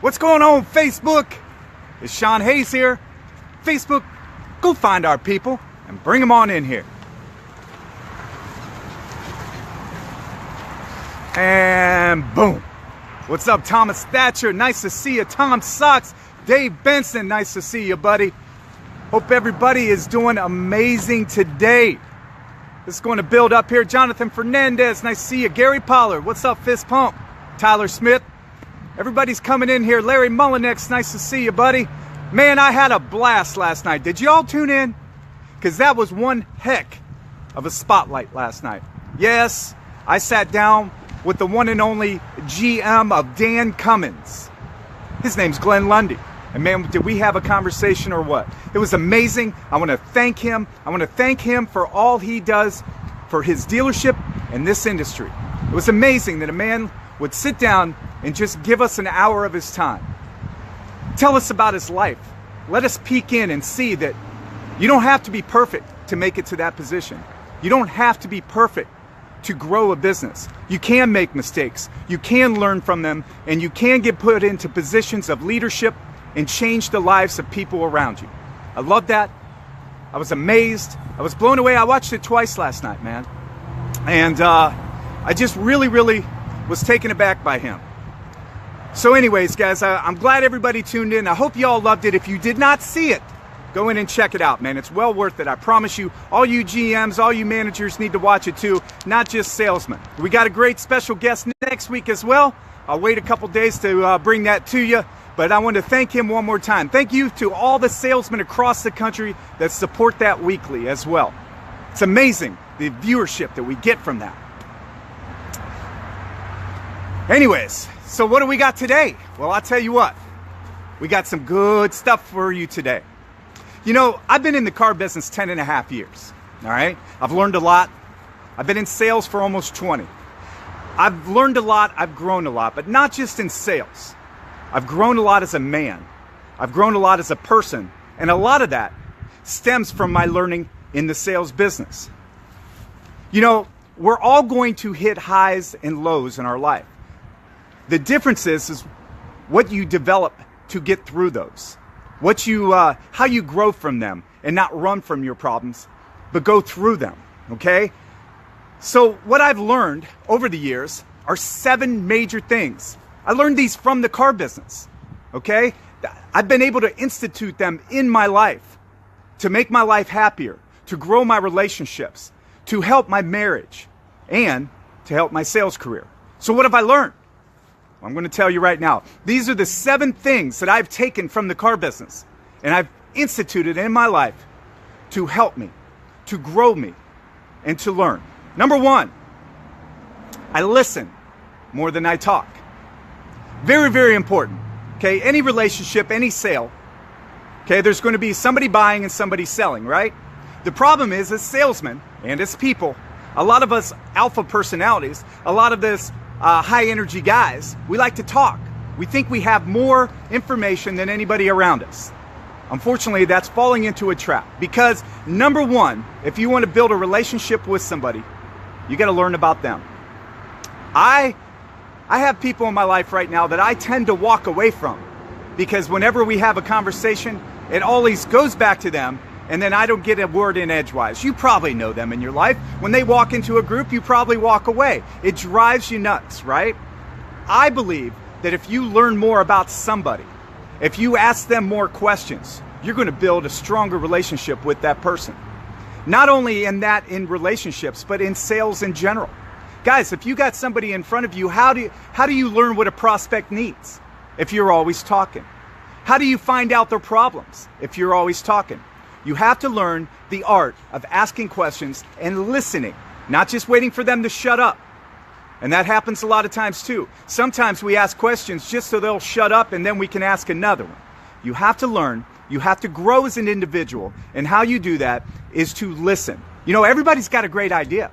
What's going on, Facebook? It's Shawn Hayes here. Facebook, go find our people and bring them on in here. And boom. What's up, Thomas Thatcher? Nice to see you. Tom Socks. Dave Benson, nice to see you, buddy. Hope everybody is doing amazing today. This is going to build up here. Jonathan Fernandez, nice to see you. Gary Pollard, what's up, Fist Pump? Tyler Smith. Everybody's coming in here. Larry Mullinex, nice to see you, buddy. Man, I had a blast last night. Did you all tune in? Because that was one heck of a spotlight last night. Yes, I sat down with the one and only GM of Dan Cummins. His name's Glenn Lundy. And man, did we have a conversation or what? It was amazing. I want to thank him. I want to thank him for all he does for his dealership and this industry. It was amazing that a man would sit down and just give us an hour of his time. Tell us about his life. Let us peek in and see that you don't have to be perfect to make it to that position. You don't have to be perfect to grow a business. You can make mistakes. You can learn from them, and you can get put into positions of leadership and change the lives of people around you. I love that. I was amazed. I was blown away. I watched it twice last night, man. And I just really was taken aback by him. So anyways, guys, I'm glad everybody tuned in. I hope you all loved it. If you did not see it, go in and check it out, man. It's well worth it. I promise you, all you GMs, all you managers need to watch it too, not just salesmen. We got a great special guest next week as well. I'll wait a couple days to bring that to you, but I want to thank him one more time. Thank you to all the salesmen across the country that support that weekly as well. It's amazing the viewership that we get from that. Anyways, so what do we got today? Well, I'll tell you what. We got some good stuff for you today. You know, I've been in the car business 10 and a half years, all right? I've learned a lot. I've been in sales for almost 20. I've learned a lot, I've grown a lot, but not just in sales. I've grown a lot as a man. I've grown a lot as a person, and a lot of that stems from my learning in the sales business. You know, we're all going to hit highs and lows in our life. The difference is what you develop to get through those. How you grow from them and not run from your problems, but go through them, okay? So what I've learned over the years are 7 major things. I learned these from the car business, okay? I've been able to institute them in my life to make my life happier, to grow my relationships, to help my marriage, and to help my sales career. So what have I learned? I'm going to tell you right now. These are the 7 things that I've taken from the car business and I've instituted in my life to help me, to grow me, and to learn. Number 1, I listen more than I talk. Very, very important. Okay, any relationship, any sale, okay, there's going to be somebody buying and somebody selling, right? The problem is, as salesmen and as people, a lot of us alpha personalities, a lot of this high energy guys, we like to talk. We think we have more information than anybody around us. Unfortunately, that's falling into a trap because number 1, if you want to build a relationship with somebody, you got to learn about them. I have people in my life right now that I tend to walk away from because whenever we have a conversation, it always goes back to them. And then I don't get a word in edgewise. You probably know them in your life. When they walk into a group, you probably walk away. It drives you nuts, right? I believe that if you learn more about somebody, if you ask them more questions, you're going to build a stronger relationship with that person. Not only in relationships, but in sales in general. Guys, if you got somebody in front of you, how do you learn what a prospect needs if you're always talking? How do you find out their problems if you're always talking? You have to learn the art of asking questions and listening, not just waiting for them to shut up. And that happens a lot of times too. Sometimes we ask questions just so they'll shut up and then we can ask another one. You have to learn, you have to grow as an individual, and how you do that is to listen. You know, everybody's got a great idea.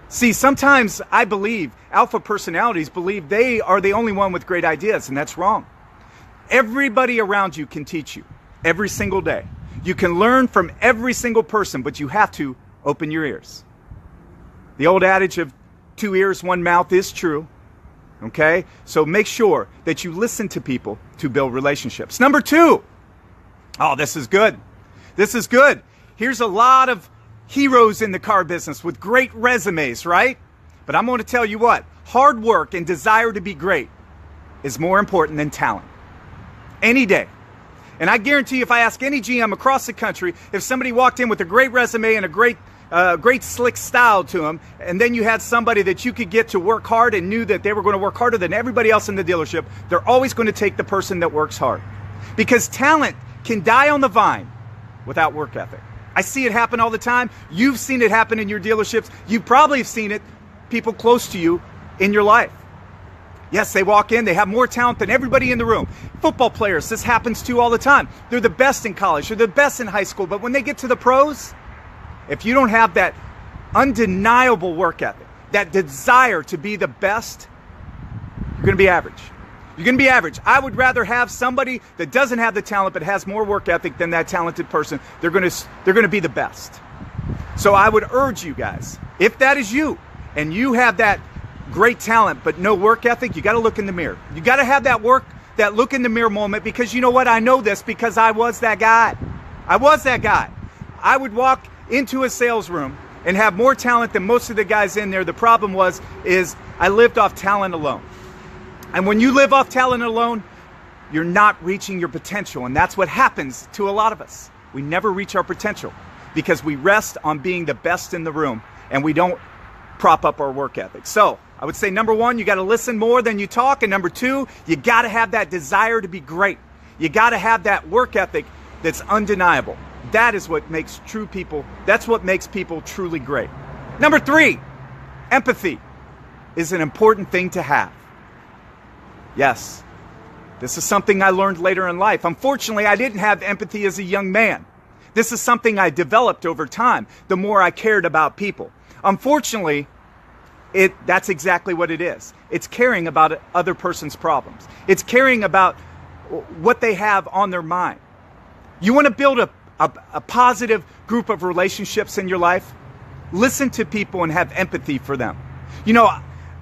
See, sometimes I believe alpha personalities believe they are the only one with great ideas, and that's wrong. Everybody around you can teach you every single day. You can learn from every single person, but you have to open your ears. The old adage of 2 ears, 1 mouth is true. Okay? So make sure that you listen to people to build relationships. Number 2. Oh, this is good. This is good. Here's a lot of heroes in the car business with great resumes, right? But I'm going to tell you what, hard work and desire to be great is more important than talent. Any day. And I guarantee you, if I ask any GM across the country, if somebody walked in with a great resume and a great slick style to them, and then you had somebody that you could get to work hard and knew that they were going to work harder than everybody else in the dealership, they're always going to take the person that works hard. Because talent can die on the vine without work ethic. I see it happen all the time. You've seen it happen in your dealerships. You probably have seen it, people close to you in your life. Yes, they walk in, they have more talent than everybody in the room. Football players, this happens to all the time. They're the best in college, they're the best in high school, but when they get to the pros, if you don't have that undeniable work ethic, that desire to be the best, you're going to be average. You're going to be average. I would rather have somebody that doesn't have the talent but has more work ethic than that talented person. They're going to be the best. So I would urge you guys, if that is you and you have that great talent but no work ethic, you got to look in the mirror. You got to have that look in the mirror moment, because you know what? I know this because I was that guy. I was that guy. I would walk into a sales room and have more talent than most of the guys in there. The problem is I lived off talent alone. And when you live off talent alone, you're not reaching your potential. And that's what happens to a lot of us. We never reach our potential because we rest on being the best in the room and we don't prop up our work ethic. So I would say, number 1, you got to listen more than you talk. And number 2, you got to have that desire to be great. You got to have that work ethic that's undeniable. That is what makes that's what makes people truly great. Number 3, empathy is an important thing to have. Yes, this is something I learned later in life. Unfortunately, I didn't have empathy as a young man. This is something I developed over time, the more I cared about people. Unfortunately, that's exactly what it is. It's caring about other person's problems. It's caring about what they have on their mind. You want to build a positive group of relationships in your life? Listen to people and have empathy for them. You know,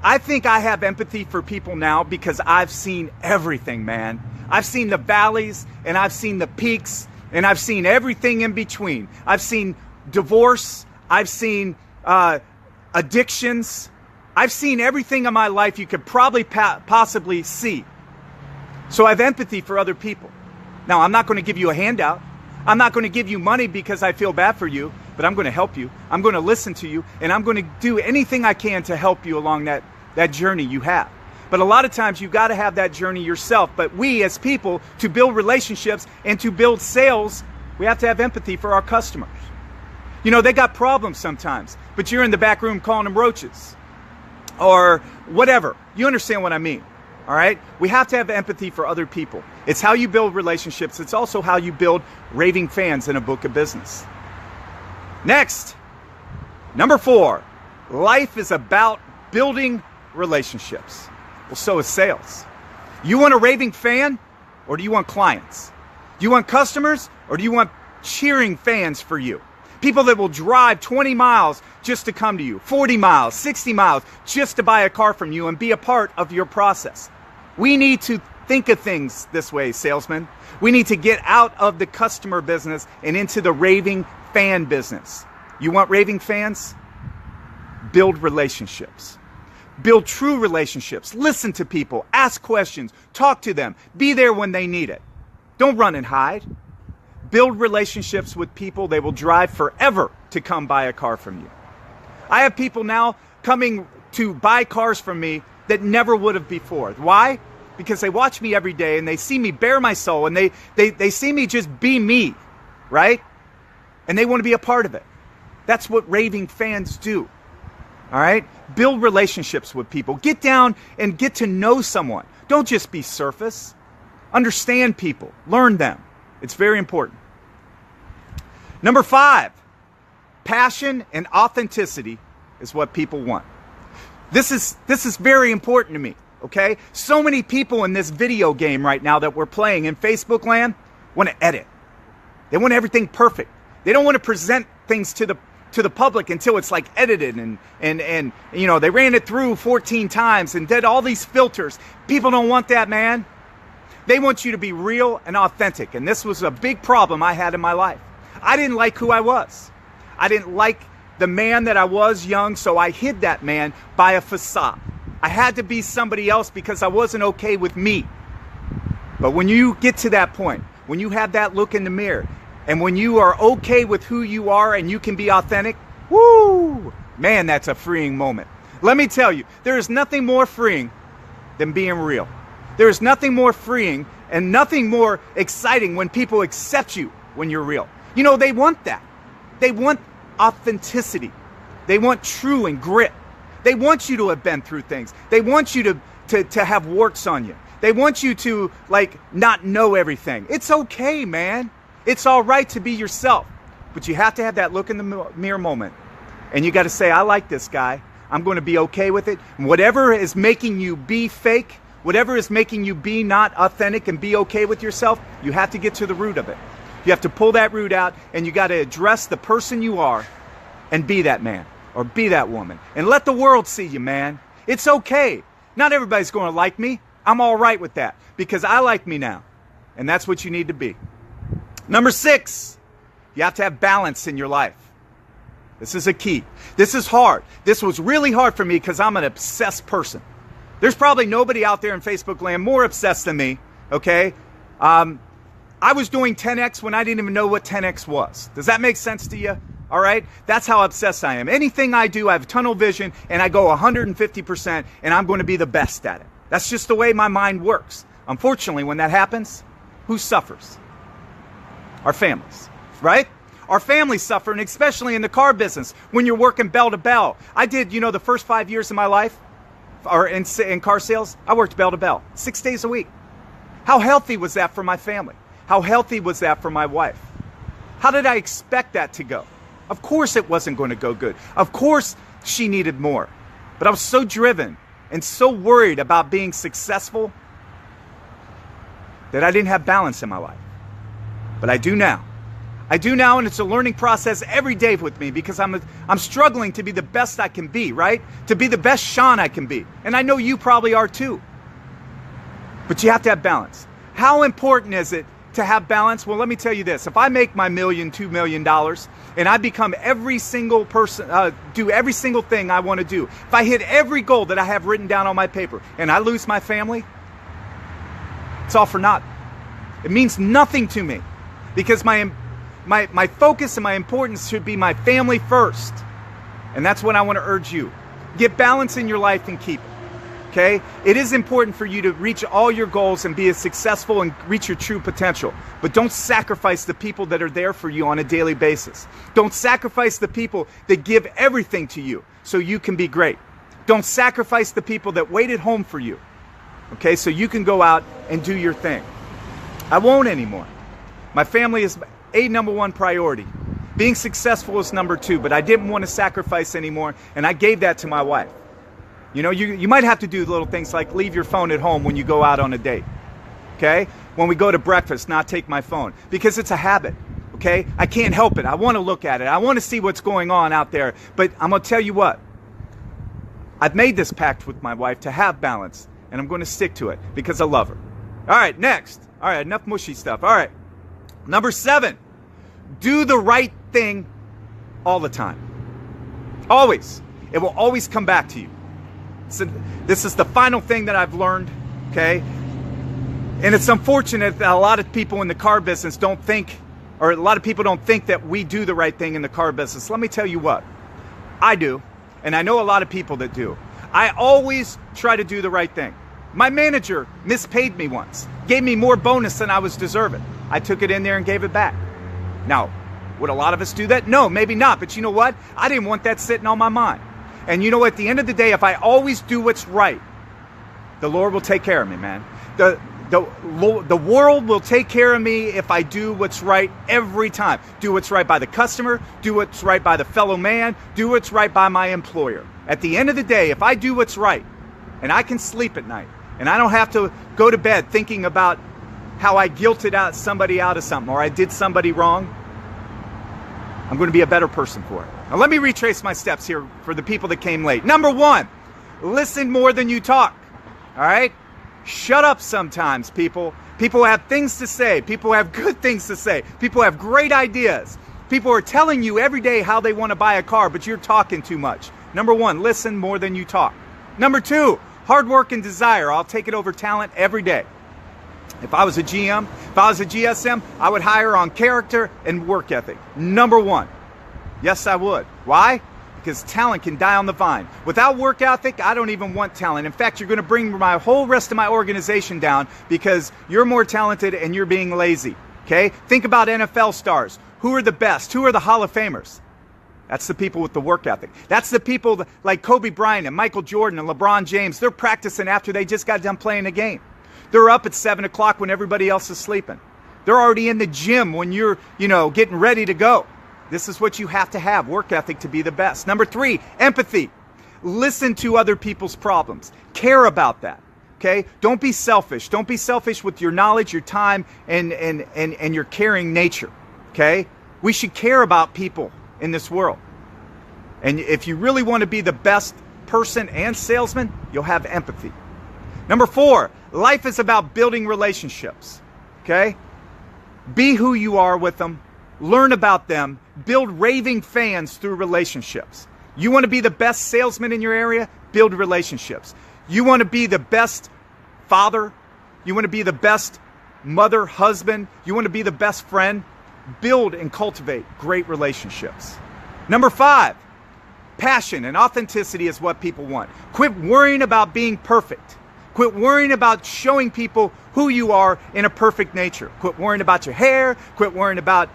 I think I have empathy for people now because I've seen everything, man. I've seen the valleys and I've seen the peaks and I've seen everything in between. I've seen divorce. I've seen addictions. I've seen everything in my life you could probably possibly see. So I have empathy for other people. Now, I'm not going to give you a handout. I'm not going to give you money because I feel bad for you, but I'm going to help you. I'm going to listen to you, and I'm going to do anything I can to help you along that journey you have. But a lot of times you've got to have that journey yourself. But we as people, to build relationships and to build sales, we have to have empathy for our customers. You know, they got problems sometimes, but you're in the back room calling them roaches or whatever. You understand what I mean, all right? We have to have empathy for other people. It's how you build relationships. It's also how you build raving fans in a book of business. Next, number 4, life is about building relationships. Well, so is sales. You want a raving fan, or do you want clients? Do you want customers, or do you want cheering fans for you? People that will drive 20 miles just to come to you, 40 miles, 60 miles, just to buy a car from you and be a part of your process. We need to think of things this way, salesmen. We need to get out of the customer business and into the raving fan business. You want raving fans? Build relationships. Build true relationships. Listen to people. Ask questions. Talk to them. Be there when they need it. Don't run and hide. Build relationships with people. They will drive forever to come buy a car from you. I have people now coming to buy cars from me that never would have before. Why? Because they watch me every day and they see me bare my soul and they see me just be me, right? And they want to be a part of it. That's what raving fans do. All right? Build relationships with people. Get down and get to know someone. Don't just be surface. Understand people. Learn them. It's very important. Number 5, passion and authenticity is what people want. This is very important to me, okay? So many people in this video game right now that we're playing in Facebook land want to edit. They want everything perfect. They don't want to present things to to the public until it's like edited and you know, they ran it through 14 times and did all these filters. People don't want that, man. They want you to be real and authentic. And this was a big problem I had in my life. I didn't like who I was. I didn't like the man that I was young, so I hid that man by a facade. I had to be somebody else because I wasn't okay with me. But when you get to that point, when you have that look in the mirror, and when you are okay with who you are and you can be authentic, woo, man, that's a freeing moment. Let me tell you, there is nothing more freeing than being real. There is nothing more freeing and nothing more exciting when people accept you when you're real. You know, they want that. They want authenticity. They want true and grit. They want you to have been through things. They want you to have warts on you. They want you to, like, not know everything. It's okay, man. It's all right to be yourself. But you have to have that look in the mirror moment. And you got to say, I like this guy. I'm going to be okay with it. And whatever is making you be fake, whatever is making you be not authentic and be okay with yourself, you have to get to the root of it. You have to pull that root out, and you got to address the person you are and be that man or be that woman. And let the world see you, man. It's okay. Not everybody's going to like me. I'm all right with that because I like me now. And that's what you need to be. Number 6, you have to have balance in your life. This is a key. This is hard. This was really hard for me because I'm an obsessed person. There's probably nobody out there in Facebook land more obsessed than me, okay? I was doing 10X when I didn't even know what 10X was. Does that make sense to you? All right? That's how obsessed I am. Anything I do, I have tunnel vision, and I go 150%, and I'm going to be the best at it. That's just the way my mind works. Unfortunately, when that happens, who suffers? Our families, right? Our families suffer, and especially in the car business, when you're working bell to bell. I did, you know, the first 5 years of my life, or in car sales, I worked bell to bell, 6 days a week. How healthy was that for my family? How healthy was that for my wife? How did I expect that to go? Of course it wasn't going to go good. Of course she needed more. But I was so driven and so worried about being successful that I didn't have balance in my life. But I do now. I do now, and it's a learning process every day with me because I'm struggling to be the best I can be, right? To be the best Shawn I can be. And I know you probably are too. But you have to have balance. How important is it to have balance? Well, let me tell you this. If I make my $1 million, $2 million, and I become every single person, do every single thing I want to do, if I hit every goal that I have written down on my paper, and I lose my family, it's all for naught. It means nothing to me because my focus and my importance should be my family first. And that's what I want to urge you. Get balance in your life and keep it. Okay? It is important for you to reach all your goals and be as successful and reach your true potential. But don't sacrifice the people that are there for you on a daily basis. Don't sacrifice the people that give everything to you so you can be great. Don't sacrifice the people that wait at home for you. Okay? So you can go out and do your thing. I won't anymore. My family is a number one priority. Being successful is number 2, but I didn't want to sacrifice anymore, and I gave that to my wife. You know, you might have to do little things like leave your phone at home when you go out on a date, okay? When we go to breakfast, not take my phone, because it's a habit, okay? I can't help it. I want to look at it. I want to see what's going on out there, but I'm going to tell you what. I've made this pact with my wife to have balance, and I'm going to stick to it because I love her. All right, next. All right, enough mushy stuff. All right, number 7, do the right thing all the time. Always. It will always come back to you. So this is the final thing that I've learned, okay? And it's unfortunate that a lot of people in the car business don't think, or a lot of people don't think that we do the right thing in the car business. Let me tell you what. I do, and I know a lot of people that do. I always try to do the right thing. My manager mispaid me once, gave me more bonus than I was deserving. I took it in there and gave it back. Now, would a lot of us do that? No, maybe not. But you know what? I didn't want that sitting on my mind. And you know, at the end of the day, if I always do what's right, the Lord will take care of me, man. The world will take care of me if I do what's right every time. Do what's right by the customer. Do what's right by the fellow man. Do what's right by my employer. At the end of the day, if I do what's right, and I can sleep at night, and I don't have to go to bed thinking about how I guilted somebody out of something or I did somebody wrong, I'm going to be a better person for it. Now let me retrace my steps here for the people that came late. Number one, listen more than you talk. All right? Shut up sometimes, people. People have things to say. People have good things to say. People have great ideas. People are telling you every day how they want to buy a car, but you're talking too much. Number one, listen more than you talk. Number two, hard work and desire. I'll take it over talent every day. If I was a GM, if I was a GSM, I would hire on character and work ethic. Number one. Yes, I would. Why? Because talent can die on the vine. Without work ethic, I don't even want talent. In fact, you're going to bring my whole rest of my organization down because you're more talented and you're being lazy. Okay? Think about NFL stars. Who are the best? Who are the Hall of Famers? That's the people with the work ethic. That's the people like Kobe Bryant and Michael Jordan and LeBron James. They're practicing after they just got done playing a game. They're up at 7 o'clock when everybody else is sleeping. They're already in the gym when you're, getting ready to go. This is what you have to have, work ethic, to be the best. Number three, empathy. Listen to other people's problems. Care about that. Okay? Don't be selfish. Don't be selfish with your knowledge, your time, and your caring nature. Okay? We should care about people in this world. And if you really want to be the best person and salesman, you'll have empathy. Number four, life is about building relationships. Okay? Be who you are with them. Learn about them. Build raving fans through relationships. You want to be the best salesman in your area? Build relationships. You want to be the best father? You want to be the best mother, husband? You want to be the best friend? Build and cultivate great relationships. Number five, passion and authenticity is what people want. Quit worrying about being perfect. Quit worrying about showing people who you are in a perfect nature. Quit worrying about your hair. Quit worrying about,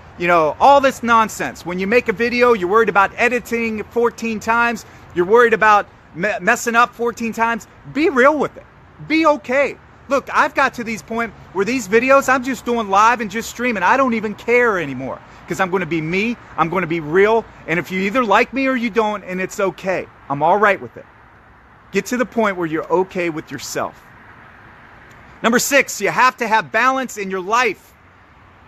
all this nonsense. When you make a video, you're worried about editing 14 times. You're worried about messing up 14 times. Be real with it. Be okay. Look, I've got to these point where these videos, I'm just doing live and just streaming. I don't even care anymore because I'm going to be me. I'm going to be real. And if you either like me or you don't, and it's okay. I'm all right with it. Get to the point where you're okay with yourself. Number six, you have to have balance in your life.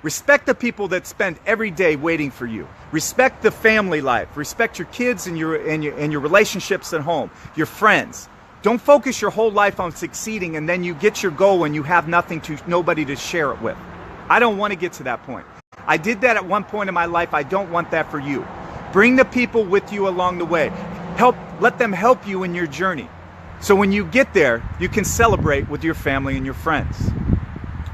Respect the people that spend every day waiting for you. Respect the family life. Respect your kids and your relationships at home, your friends. Don't focus your whole life on succeeding and then you get your goal and you have nobody to share it with. I don't want to get to that point. I did that at one point in my life. I don't want that for you. Bring the people with you along the way. Let them help you in your journey. So when you get there, you can celebrate with your family and your friends.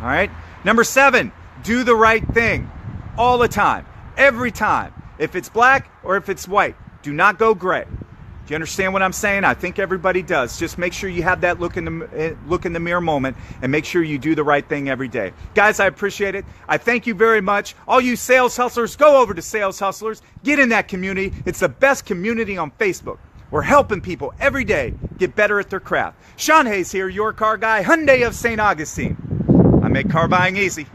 All right? Number seven, do the right thing all the time, every time. If it's black or if it's white, do not go gray. Do you understand what I'm saying? I think everybody does. Just make sure you have that look in the mirror moment and make sure you do the right thing every day. Guys, I appreciate it. I thank you very much. All you sales hustlers, go over to Sales Hustlers. Get in that community. It's the best community on Facebook. We're helping people every day get better at their craft. Shawn Hayes here, your car guy, Hyundai of St. Augustine. I make car buying easy.